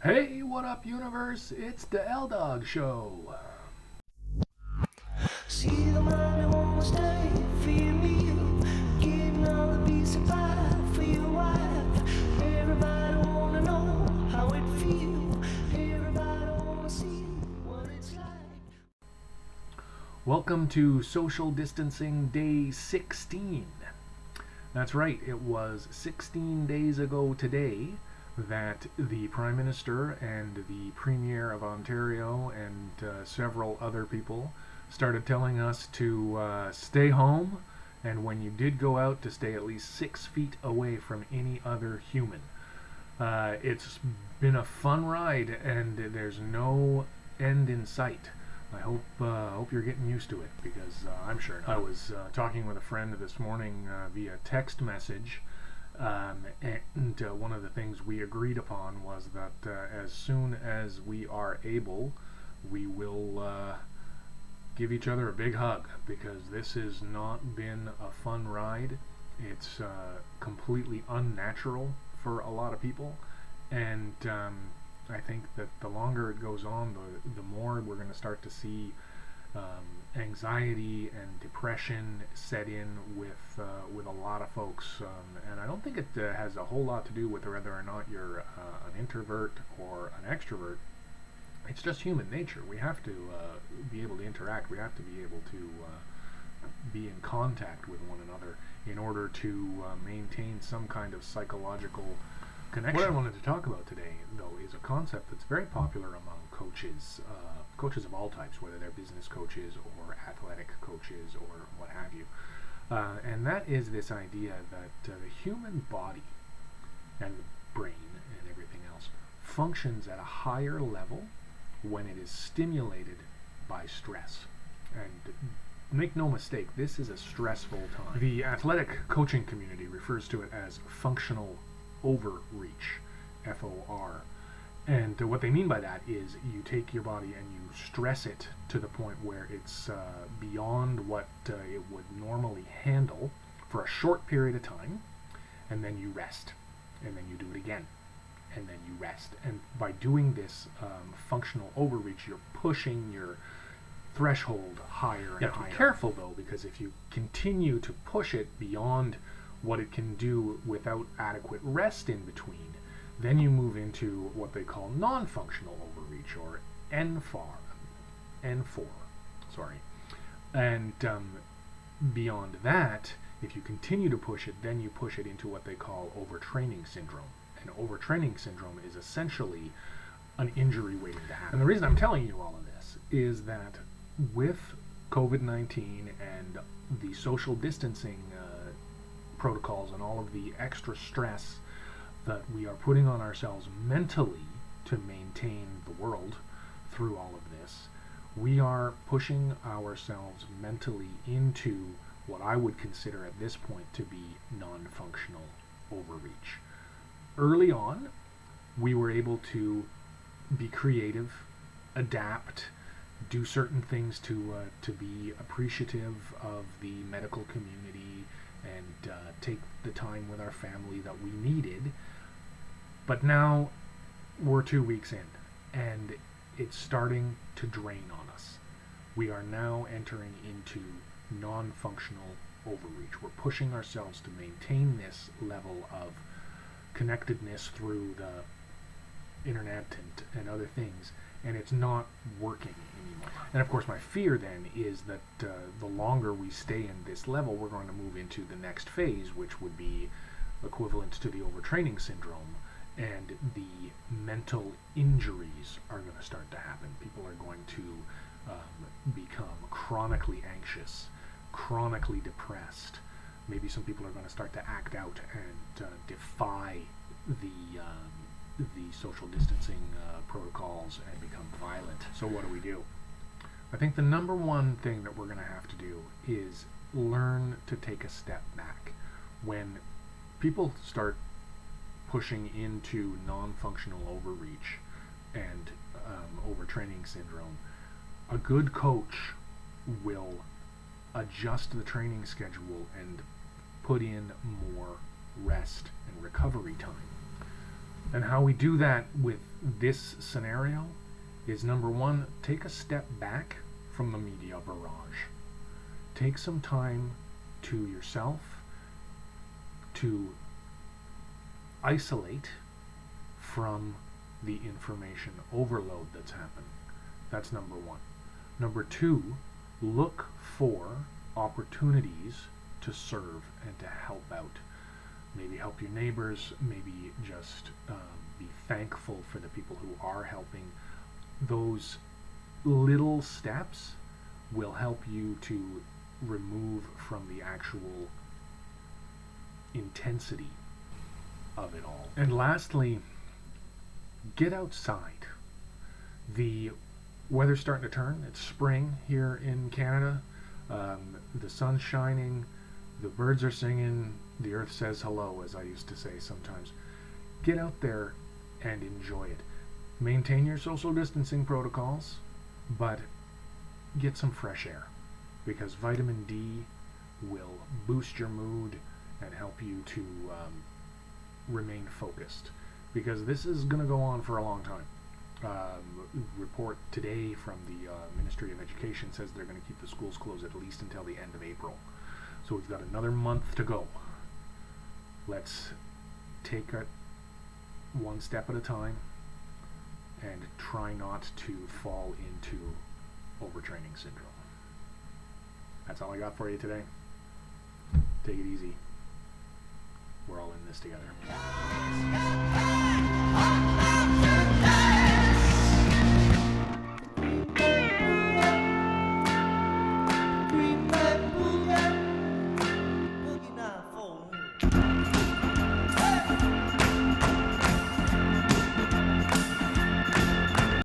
Hey, what up, universe? It's the L-Dawg Show. See the mommy won't stay for your meal, getting all the piece of pie for your wife. Everybody wanna know how it feels. Everybody wanna see what it's like. Welcome to Social Distancing Day 16. That's right, it was 16 days ago today that the Prime Minister and the Premier of Ontario and several other people started telling us to stay home, and when you did go out, to stay at least 6 feet away from any other human. It's been a fun ride, and there's no end in sight. I hope you're getting used to it, because I'm sure not. I was talking with a friend this morning via text message, and one of the things we agreed upon was that as soon as we are able, we will give each other a big hug, because this has not been a fun ride. It's completely unnatural for a lot of people, and I think that the longer it goes on, the more we're going to start to see anxiety and depression set in with a lot of folks, and I don't think it has a whole lot to do with whether or not you're an introvert or an extrovert. It's just human nature. We have to be able to interact. We have to be able to be in contact with one another in order to maintain some kind of psychological connection. What I wanted to talk about today, though, is a concept that's very popular among coaches, coaches of all types, whether they're business coaches or athletic coaches or what have you. And that is this idea that the human body and the brain and everything else functions at a higher level when it is stimulated by stress. And make no mistake, this is a stressful time. The athletic coaching community refers to it as functional overreach, FOR. And what they mean by that is you take your body and you stress it to the point where it's beyond what it would normally handle for a short period of time, and then you rest, and then you do it again, and then you rest. And by doing this functional overreach, you're pushing your threshold higher and higher. Be careful, though, because if you continue to push it beyond what it can do without adequate rest in between, then you move into what they call non-functional overreach, or N4, sorry. And beyond that, if you continue to push it, then you push it into what they call overtraining syndrome. And overtraining syndrome is essentially an injury waiting to happen. And the reason I'm telling you all of this is that with COVID-19 and the social distancing protocols and all of the extra stress that we are putting on ourselves mentally to maintain the world through all of this, we are pushing ourselves mentally into what I would consider at this point to be non-functional overreach. Early on, we were able to be creative, adapt, do certain things to be appreciative of the medical community, and take the time with our family that we needed. But now we're 2 weeks in, and it's starting to drain on us. We are now entering into non-functional overreach. We're pushing ourselves to maintain this level of connectedness through the internet and other things, and it's not working anymore. And of course, my fear then is that the longer we stay in this level, we're going to move into the next phase, which would be equivalent to the overtraining syndrome, and the mental injuries are going to start to happen. People are going to become chronically anxious, chronically depressed. Maybe some people are going to start to act out and defy the social distancing protocols and become violent. So what do? I think the number one thing that we're going to have to do is learn to take a step back. When people start pushing into non-functional overreach and overtraining syndrome, a good coach will adjust the training schedule and put in more rest and recovery time. And how we do that with this scenario is, number one, take a step back from the media barrage. Take some time to yourself to isolate from the information overload that's happened. That's number one. Number two, look for opportunities to serve and to help out. Maybe help your neighbors, maybe just be thankful for the people who are helping. Those little steps will help you to remove from the actual intensity of it all. And lastly, get outside. The weather's starting to turn. It's spring here in Canada. The sun's shining, the birds are singing, the earth says hello, as I used to say sometimes. Get out there and enjoy it. Maintain your social distancing protocols, but get some fresh air, because vitamin D will boost your mood and help you to remain focused, because this is going to go on for a long time. Report today from the Ministry of Education says they're going to keep the schools closed at least until the end of April. So we've got another month to go. Let's take it one step at a time and try not to fall into overtraining syndrome. That's all I got for you today. Take it easy. We're all in this together.